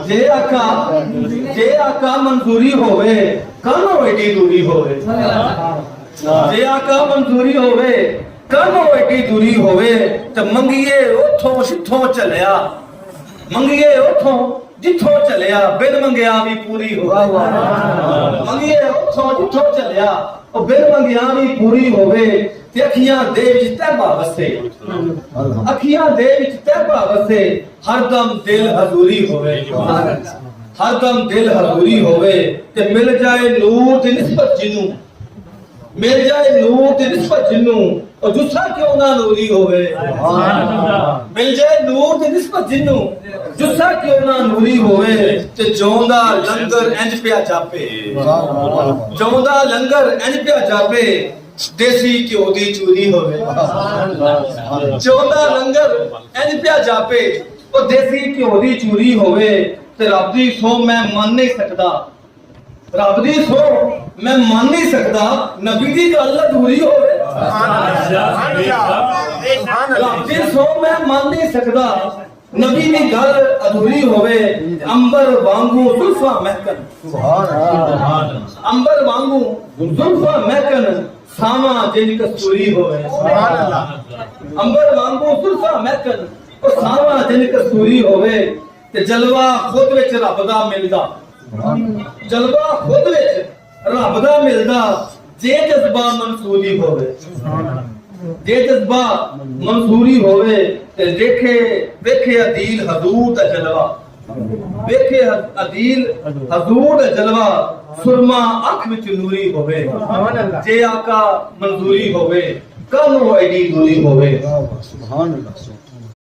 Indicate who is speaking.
Speaker 1: जे आका मंजूरी होवे कानो एडी दूरी होवे जे आका मंजूरी होवे कानो एडी दूरी होवे ते मंगिए उठों सिथों चलिया मंगिए उठों जिथों चलिया बिन मंगिया भी पूरी होवे मंगिए उठों जिथों चलिया और बिन मंगिया भी पूरी होवे ते अखियां दे विच तैबा वसे अखियां दे विच तैबा वसे हरदम दिल हजूरी होवे हरदम दिल हजूरी होवे ते मिल जाए नूर दी निस्बत जिन्नू मिल जाए नूर दी निस्बत जिन्नू और जुस्सा क्यों ना नूरी होवे मिल जाए नूर दी निस्बत जिन्नू जुस्सा क्यों ना नूरी होवे ते जोंदा लंगर इंज पिया जापे जोंदा लंगर इंज पिया जापे देसी घ्यो दी चूरी होवे जोंदा लंगर इंज पिया जापे और देसी घ्यो दी चूरी होवे ते रब दी सो मैं मन नहीं सकदा रब दी सो मैं मान नहीं सकदा नबी दी गल अधूरी होवे रब दी सो मैं मान नहीं सकदा नबी दी गल अधूरी होवे अंबर वांगू जुल्फा महकन सुभान अंबर वांगू जुल्फा महकन सामा जिन कस्तूरी होवे सुभान अल्लाह अंबर वांगू जुल्फा महकन और सामा जिन कस्तूरी होवे ते जलवा खुद विच रब दा मिलदा जलवा खुद विच रब दा मिलदा जे जज्बा मंसूरी होवे जे जज्बा मंसूरी होवे ते देखे देखे अदील हजूर दा जलवा देखे अदील हजूर दा जलवा सुरमा अख विच नूरी होवे जे आका मंजूरी होवे कानो एडी दूरी होवे सुभान अल्लाह।